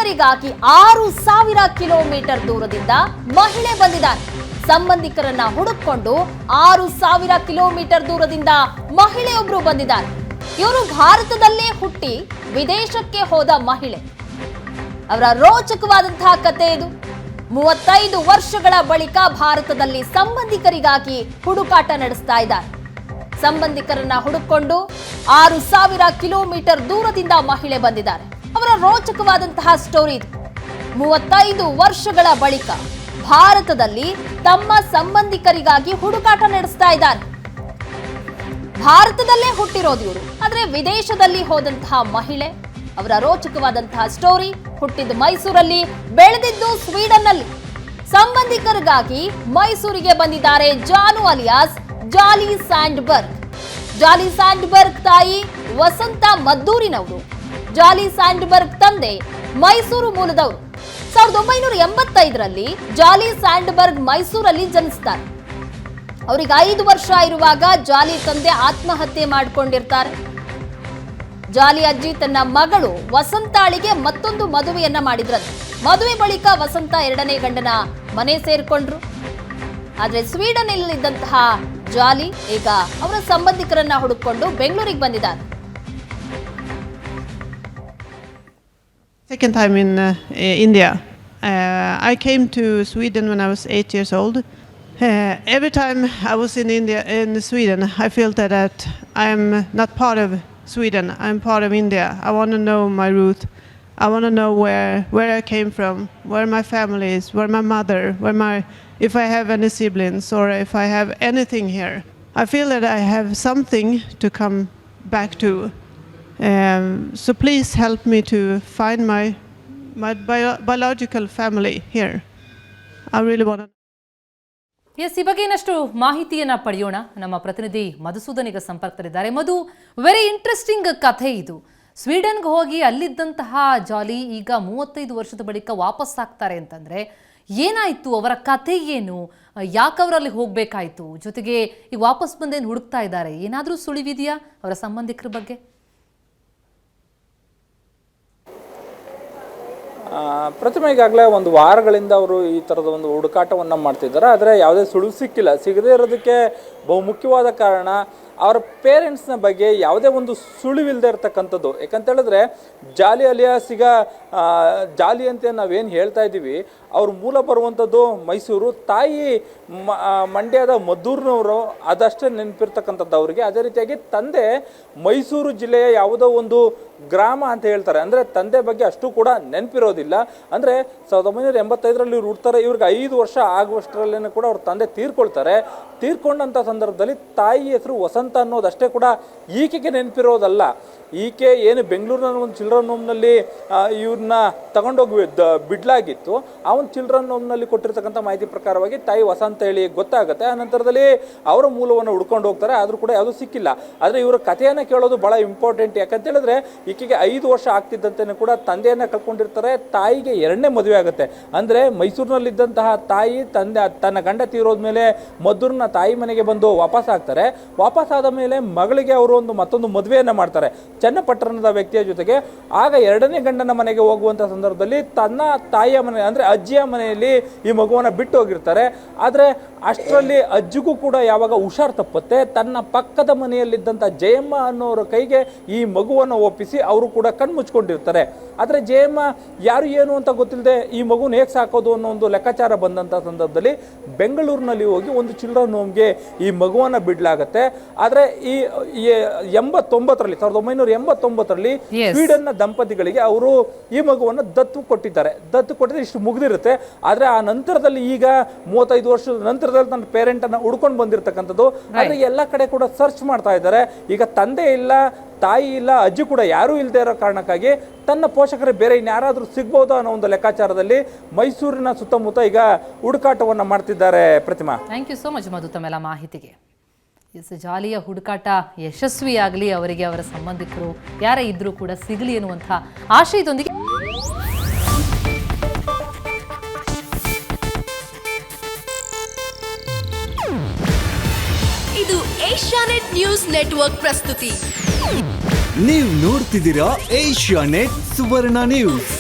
ಸಂಬಂಧಿಕರಿಗಾಗಿ 6,000 kilometre ದೂರದಿಂದ ಮಹಿಳೆ ಬಂದಿದ್ದಾರೆ. ಸಂಬಂಧಿಕರನ್ನ ಹುಡುಕೊಂಡು 6,000 ಕಿಲೋಮೀಟರ್ ದೂರದಿಂದ ಮಹಿಳೆಯೊಬ್ರು ಬಂದಿದ್ದಾರೆ. ಇವರು ಭಾರತದಲ್ಲೇ ಹುಟ್ಟಿ ವಿದೇಶಕ್ಕೆ ಹೋದ ಮಹಿಳೆ. ಅವರ ರೋಚಕವಾದಂತಹ ಕತೆ ಇದು. 35 ವರ್ಷಗಳ ಬಳಿಕ ಭಾರತದಲ್ಲಿ ಸಂಬಂಧಿಕರಿಗಾಗಿ ಹುಡುಕಾಟ ನಡೆಸ್ತಾ ಇದ್ದಾರೆ. ಸಂಬಂಧಿಕರನ್ನ ಹುಡುಕೊಂಡು 6,000 ಕಿಲೋಮೀಟರ್ ದೂರದಿಂದ ಮಹಿಳೆ ಬಂದಿದ್ದಾರೆ. ಅವರ ರೋಚಕವಾದಂತಹ ಸ್ಟೋರಿ ಇದು. 35 ವರ್ಷಗಳ ಬಳಿಕ ಭಾರತದಲ್ಲಿ ತಮ್ಮ ಸಂಬಂಧಿಕರಿಗಾಗಿ ಹುಡುಕಾಟ ನಡೆಸ್ತಾ ಇದ್ದಾರೆ. ಭಾರತದಲ್ಲೇ ಹುಟ್ಟಿರೋದು ಇವರು, ಆದ್ರೆ ವಿದೇಶದಲ್ಲಿ ಹೋದಂತಹ ಮಹಿಳೆ. ಅವರ ರೋಚಕವಾದಂತಹ ಸ್ಟೋರಿ. ಹುಟ್ಟಿದ್ದು ಮೈಸೂರಲ್ಲಿ, ಬೆಳೆದಿದ್ದು ಸ್ವೀಡನ್ನಲ್ಲಿ. ಸಂಬಂಧಿಕರಿಗಾಗಿ ಮೈಸೂರಿಗೆ ಬಂದಿದ್ದಾರೆ ಜಾನು ಅಲಿಯಾಸ್ ಜಾಲಿ ಸ್ಯಾಂಡ್ಬರ್ಗ್. ಜಾಲಿ ಸ್ಯಾಂಡ್ಬರ್ಗ್ ತಾಯಿ ವಸಂತ ಮದ್ದೂರಿನವರು. ಜಾಲಿ ಸ್ಯಾಂಡ್ಬರ್ಗ್ ತಂದೆ ಮೈಸೂರು ಮೂಲದವರು. 1985ರಲ್ಲಿ ಜಾಲಿ ಸ್ಯಾಂಡ್ಬರ್ಗ್ ಮೈಸೂರಲ್ಲಿ ಜನಿಸ್ತಾರೆ. ಅವರಿಗೆ 5 ವರ್ಷ ಇರುವಾಗ ಜಾಲಿ ತಂದೆ ಆತ್ಮಹತ್ಯೆ ಮಾಡಿಕೊಂಡಿರ್ತಾರೆ. ಜಾಲಿ ಅಜ್ಜಿ ತನ್ನ ಮಗಳು ವಸಂತಾಳಿಗೆ ಮತ್ತೊಂದು ಮದುವೆಯನ್ನ ಮಾಡಿದ್ರಂತೆ. ಮದುವೆ ಬಳಿಕ ವಸಂತ 2ನೇ ಗಂಡನ ಮನೆ ಸೇರ್ಕೊಂಡ್ರು. ಆದ್ರೆ ಸ್ವೀಡನ್ನಲ್ಲಿದ್ದಂತಹ ಜಾಲಿ ಈಗ ಅವರ ಸಂಬಂಧಿಕರನ್ನ ಹುಡುಕೊಂಡು ಬೆಂಗಳೂರಿಗೆ ಬಂದಿದ್ದಾರೆ. Second time in India. I came to Sweden when I was 8 years old. Every time I was in Sweden, I felt that I am not part of Sweden. I'm part of India. I want to know my root. I want to know where I came from, where my family is, where my mother, if I have any siblings or if I have anything here. I feel that I have something to come back to. So please help me to find my biological family here. I really want to. Yes, ಈ ಬಗ್ಗೆ ಇನ್ನಷ್ಟು ಮಾಹಿತಿಯನ್ನ ಪಡೆಯೋಣ. ನಮ್ಮ ಪ್ರತಿನಿಧಿ ಮಧುಸೂದನ್ ಈಗ ಸಂಪರ್ಕದಲ್ಲಿದ್ದಾರೆ. ಮಧು, very interesting ಕಥೆ ಇದು. ಸ್ವೀಡನ್ಗೆ ಹೋಗಿ ಅಲ್ಲಿದ್ದಂತಹ ಜಾಲಿ ಈಗ 35 ವರ್ಷದ ಬಳಿಕ ವಾಪಸ್ ಆಗ್ತಾರೆ ಅಂತಂದ್ರೆ ಏನಾಯ್ತು? ಅವರ ಕಥೆ ಏನು? ಯಾಕೆ ಅವರಲ್ಲಿ ಹೋಗ್ಬೇಕಾಯ್ತು? ಜೊತೆಗೆ ಈಗ ವಾಪಸ್ ಬಂದೇನು ಹುಡುಕ್ತಾ ಇದ್ದಾರೆ? ಏನಾದರೂ ಸುಳಿವಿದೆಯಾ ಅವರ ಸಂಬಂಧಿಕರ ಬಗ್ಗೆ? ಪ್ರತಿಮೆ ಈಗಾಗಲೇ ಒಂದು ವಾರಗಳಿಂದ ಅವರು ಈ ಥರದ ಒಂದು ಹುಡುಕಾಟವನ್ನು ಮಾಡ್ತಿದ್ದಾರೆ. ಆದರೆ ಯಾವುದೇ ಸುಳಿವು ಸಿಕ್ಕಿಲ್ಲ. ಸಿಗದೇ ಇರೋದಕ್ಕೆ ಬಹುಮುಖ್ಯವಾದ ಕಾರಣ ಅವರ ಪೇರೆಂಟ್ಸ್ನ ಬಗ್ಗೆ ಯಾವುದೇ ಒಂದು ಸುಳಿವಿಲ್ಲದೆ ಇರ್ತಕ್ಕಂಥದ್ದು. ಯಾಕಂತೇಳಿದ್ರೆ ಜಾಲಿ ಅಲಿಯಾಸ್ ಈಗ ಜಾಲಿ ಅಂತ ನಾವೇನು ಹೇಳ್ತಾ ಇದ್ದೀವಿ, ಅವ್ರ ಮೂಲ ಬರುವಂಥದ್ದು ಮೈಸೂರು. ತಾಯಿ ಮಂಡ್ಯದ ಮದ್ದೂರಿನವರು, ಅದಷ್ಟೇ ನೆನಪಿರ್ತಕ್ಕಂಥದ್ದು ಅವರಿಗೆ. ಅದೇ ರೀತಿಯಾಗಿ ತಂದೆ ಮೈಸೂರು ಜಿಲ್ಲೆಯ ಯಾವುದೋ ಒಂದು ಗ್ರಾಮ ಅಂತ ಹೇಳ್ತಾರೆ. ಅಂದರೆ ತಂದೆ ಬಗ್ಗೆ ಅಷ್ಟು ಕೂಡ ನೆನಪಿರೋದಿಲ್ಲ. ಅಂದರೆ 1985ರಲ್ಲಿ ಇವ್ರು ಹುಡ್ತಾರೆ. ಇವ್ರಿಗೆ 5 ವರ್ಷ ಆಗುವಷ್ಟರಲ್ಲೇ ಕೂಡ ಅವ್ರ ತಂದೆ ತೀರ್ಕೊಳ್ತಾರೆ. ತೀರ್ಕೊಂಡಂಥ ಸಂದರ್ಭದಲ್ಲಿ ತಾಯಿ ಹೆಸರು ವಸಂತ ಅನ್ನೋದಷ್ಟೇ ಕೂಡ ಈಕೆಗೆ ನೆನಪಿರೋದಲ್ಲ. ಈಕೆ ಏನು ಬೆಂಗಳೂರಿನ ಒಂದು ಚಿಲ್ಡ್ರನ್ ಹೋಮ್ನಲ್ಲಿ ಇವ್ರನ್ನ ತಗೊಂಡೋಗಿ ಬಿಡ್ಲಾಗಿತ್ತು. ಆ ಒಂದು ಚಿಲ್ಡ್ರನ್ ಹೋಮ್ನಲ್ಲಿ ಕೊಟ್ಟಿರ್ತಕ್ಕಂಥ ಮಾಹಿತಿ ಪ್ರಕಾರವಾಗಿ ತಾಯಿ ವಸಂತ ಹೇಳಿ ಗೊತ್ತಾಗುತ್ತೆ. ಆ ನಂತರದಲ್ಲಿ ಅವರ ಮೂಲವನ್ನು ಹುಡ್ಕೊಂಡು ಹೋಗ್ತಾರೆ. ಆದರೂ ಕೂಡ ಯಾವುದೂ ಸಿಕ್ಕಿಲ್ಲ. ಆದರೆ ಇವರ ಕಥೆಯನ್ನು ಕೇಳೋದು ಭಾಳ ಇಂಪಾರ್ಟೆಂಟ್. ಯಾಕಂತೇಳಿದ್ರೆ ಈಕೆಗೆ 5 ವರ್ಷ ಆಗ್ತಿದ್ದಂತೆಯೂ ಕೂಡ ತಂದೆಯನ್ನು ಕಳ್ಕೊಂಡಿರ್ತಾರೆ. ತಾಯಿಗೆ 2ನೇ ಮದುವೆ ಆಗುತ್ತೆ. ಅಂದರೆ ಮೈಸೂರಿನಲ್ಲಿದ್ದಂತಹ ತಾಯಿ ತನ್ನ ಗಂಡ ತೀರೋದ್ಮೇಲೆ ಮದ್ದೂರಿನ ತಾಯಿ ಮನೆಗೆ ಬಂದು ವಾಪಸ್ ಆಗ್ತಾರೆ. ವಾಪಸ್ ಆದ ಮೇಲೆ ಮಗಳಿಗೆ ಅವರು ಮತ್ತೊಂದು ಮದುವೆಯನ್ನು ಮಾಡ್ತಾರೆ ಚನ್ನಪಟ್ಟಣದ ವ್ಯಕ್ತಿಯ ಜೊತೆಗೆ. ಆಗ 2ನೇ ಗಂಡನ ಮನೆಗೆ ಹೋಗುವಂಥ ಸಂದರ್ಭದಲ್ಲಿ ತನ್ನ ತಾಯಿಯ ಮನೆ ಅಂದರೆ ಅಜ್ಜಿಯ ಮನೆಯಲ್ಲಿ ಈ ಮಗುವನ್ನು ಬಿಟ್ಟು ಹೋಗಿರ್ತಾರೆ. ಆದರೆ ಅಷ್ಟರಲ್ಲಿ ಅಜ್ಜಿಗೂ ಕೂಡ ಯಾವಾಗ ಹುಷಾರು ತಪ್ಪುತ್ತೆ, ತನ್ನ ಪಕ್ಕದ ಮನೆಯಲ್ಲಿದ್ದಂಥ ಜಯಮ್ಮ ಅನ್ನೋರ ಕೈಗೆ ಈ ಮಗುವನ್ನು ಒಪ್ಪಿಸಿ ಅವರು ಕೂಡ ಕಣ್ಮುಚ್ಕೊಂಡಿರ್ತಾರೆ. ಆದರೆ ಜಯಮ್ಮ ಯಾರು ಏನು ಅಂತ ಗೊತ್ತಿಲ್ಲದೆ ಈ ಮಗುನ ಹೇಗೆ ಸಾಕೋದು ಅನ್ನೋ ಒಂದು ಲೆಕ್ಕಾಚಾರ ಬಂದಂಥ ಸಂದರ್ಭದಲ್ಲಿ ಬೆಂಗಳೂರಿನಲ್ಲಿ ಹೋಗಿ ಒಂದು ಚಿಲ್ಡ್ರನ್ ಹೋಮ್ಗೆ ಈ ಮಗುವನ್ನು ಬಿಡಲಾಗುತ್ತೆ. ಆದರೆ ಈ 1989ರಲ್ಲಿ ಸ್ವೀಡನ್ನ ದಂಪತಿಗಳಿಗೆ ಅವರು ಈ ಮಗುವನ್ನು ದತ್ತು ಕೊಟ್ಟಿದ್ದಾರೆ. ದತ್ತು ಕೊಟ್ಟಿದ್ರೆ ಇಷ್ಟು ಮುಗಿದಿರುತ್ತೆ. ಆದರೆ ಆ ನಂತರದಲ್ಲಿ ಈಗ 35 ವರ್ಷದ ನಂತರದಲ್ಲಿ ತನ್ನ ಪೇರೆಂಟ್ ಅನ್ನ ಹುಡ್ಕೊಂಡು ಬಂದಿರತಕ್ಕಂಥದ್ದು. ಆದರೆ ಎಲ್ಲ ಕಡೆ ಕೂಡ ಸರ್ಚ್ ಮಾಡ್ತಾ ಇದ್ದಾರೆ. ಈಗ ತಂದೆ ಇಲ್ಲ, ತಾಯಿ ಇಲ್ಲ, ಅಜ್ಜಿ ಕೂಡ ಯಾರೂ ಇಲ್ಲದೆ ಇರೋ ಕಾರಣಕ್ಕಾಗಿ ತನ್ನ ಪೋಷಕರೇ ಬೇರೆ ಇನ್ಯಾರಾದರೂ ಸಿಗ್ಬೋದಾ ಅನ್ನೋ ಒಂದು ಲೆಕ್ಕಾಚಾರದಲ್ಲಿ ಮೈಸೂರಿನ ಸುತ್ತಮುತ್ತ ಈಗ ಹುಡುಕಾಟವನ್ನು ಮಾಡ್ತಿದ್ದಾರೆ. ಪ್ರತಿಮಾ, ಥ್ಯಾಂಕ್ ಯು ಸೋ ಮಚ್ ಮಧು ತಮ್ಮೆಲ್ಲ ಮಾಹಿತಿಗೆ. ಜಾಲಿಯ ಹುಡುಕಾಟ ಯಶಸ್ವಿಯಾಗಲಿ, ಅವರಿಗೆ ಅವರ ಸಂಬಂಧಿಕರು ಯಾರೇ ಇದ್ರೂ ಕೂಡ ಸಿಗಲಿ ಅನ್ನುವಂಥ ಆಶಯದೊಂದಿಗೆ ಇದು ಏಷ್ಯಾನೆಟ್ ನ್ಯೂಸ್ ನೆಟ್ವರ್ಕ್ ಪ್ರಸ್ತುತಿ. ನೀವು ನೋಡ್ತಿದ್ದೀರಾ ಏಷ್ಯಾನೆಟ್ ಸುವರ್ಣ ನ್ಯೂಸ್.